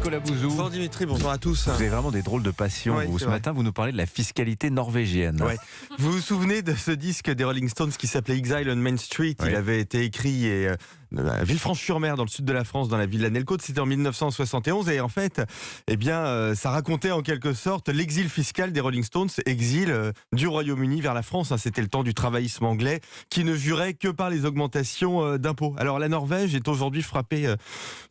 Nicolas Bouzou. Bonjour Dimitri, bonjour à tous. Vous avez vraiment des drôles de passion. Oui, Ce vrai. matin, vous nous parlez de la fiscalité norvégienne. Ouais. Vous vous souvenez de ce disque des Rolling Stones qui s'appelait Exile on Main Street? Oui. Il avait été écrit à Villefranche-sur-Mer, dans le sud de la France, dans la ville d'Anelcote. C'était en 1971. Et en fait, ça racontait en quelque sorte l'exil fiscal des Rolling Stones, exil du Royaume-Uni vers la France. C'était le temps du travaillisme anglais qui ne jurait que par les augmentations d'impôts. Alors la Norvège est aujourd'hui frappée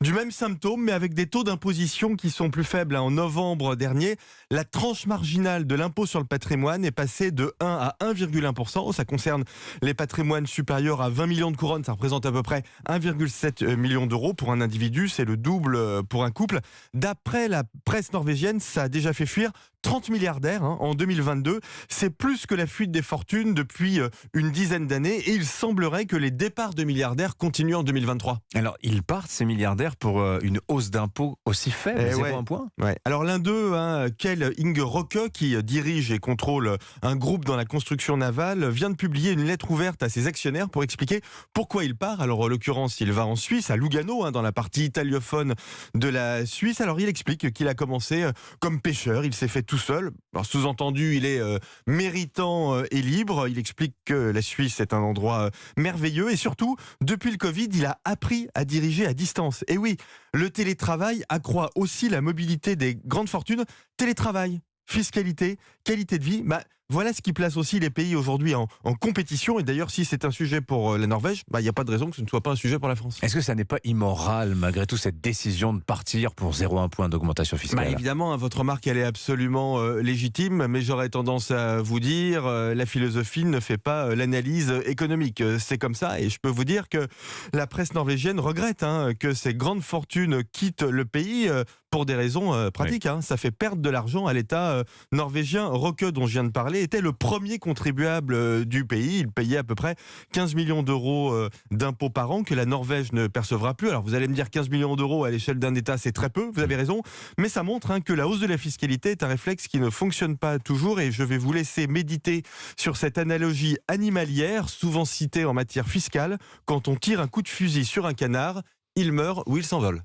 du même symptôme, mais avec des taux d'imposition qui sont plus faibles. En novembre dernier, la tranche marginale de l'impôt sur le patrimoine est passée de 1 à 1,1%. Ça concerne les patrimoines supérieurs à 20 millions de couronnes. Ça représente à peu près 1,7 million d'euros pour un individu. C'est le double pour un couple. D'après la presse norvégienne, ça a déjà fait fuir 30 milliardaires en 2022. C'est plus que la fuite des fortunes depuis une dizaine d'années. Et il semblerait que les départs de milliardaires continuent en 2023. Alors, ils partent, ces milliardaires, pour une hausse d'impôts aussi faible, 0,1 point. Ouais. Alors l'un d'eux, Kjell Inge Røkke, qui dirige et contrôle un groupe dans la construction navale, vient de publier une lettre ouverte à ses actionnaires pour expliquer pourquoi il part. Alors en l'occurrence, il va en Suisse, à Lugano, dans la partie italiophone de la Suisse. Alors il explique qu'il a commencé comme pêcheur, il s'est fait tout seul. Alors sous-entendu, il est méritant et libre. Il explique que la Suisse est un endroit merveilleux et surtout, depuis le Covid, il a appris à diriger à distance. Et oui, le télétravail accroît aussi la mobilité des grandes fortunes. Télétravail, fiscalité, qualité de vie, voilà ce qui place aussi les pays aujourd'hui en compétition. Et d'ailleurs, si c'est un sujet pour la Norvège, il n'y a pas de raison que ce ne soit pas un sujet pour la France. Est-ce que ça n'est pas immoral, malgré tout, cette décision de partir pour 0,1 point d'augmentation fiscale? Évidemment, votre remarque, elle est absolument légitime, mais j'aurais tendance à vous dire, la philosophie ne fait pas l'analyse économique. C'est comme ça, et je peux vous dire que la presse norvégienne regrette que ces grandes fortunes quittent le pays pour des raisons pratiques. Oui. Ça fait perdre de l'argent à l'État norvégien. Røkke, dont je viens de parler, était le premier contribuable du pays. Il payait à peu près 15 millions d'euros d'impôts par an que la Norvège ne percevra plus. Alors vous allez me dire 15 millions d'euros à l'échelle d'un État, c'est très peu, vous avez raison, mais ça montre que la hausse de la fiscalité est un réflexe qui ne fonctionne pas toujours, et je vais vous laisser méditer sur cette analogie animalière, souvent citée en matière fiscale. Quand on tire un coup de fusil sur un canard, il meurt ou il s'envole.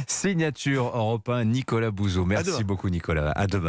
Signature Europe 1, Nicolas Bouzou. Merci beaucoup Nicolas. À demain.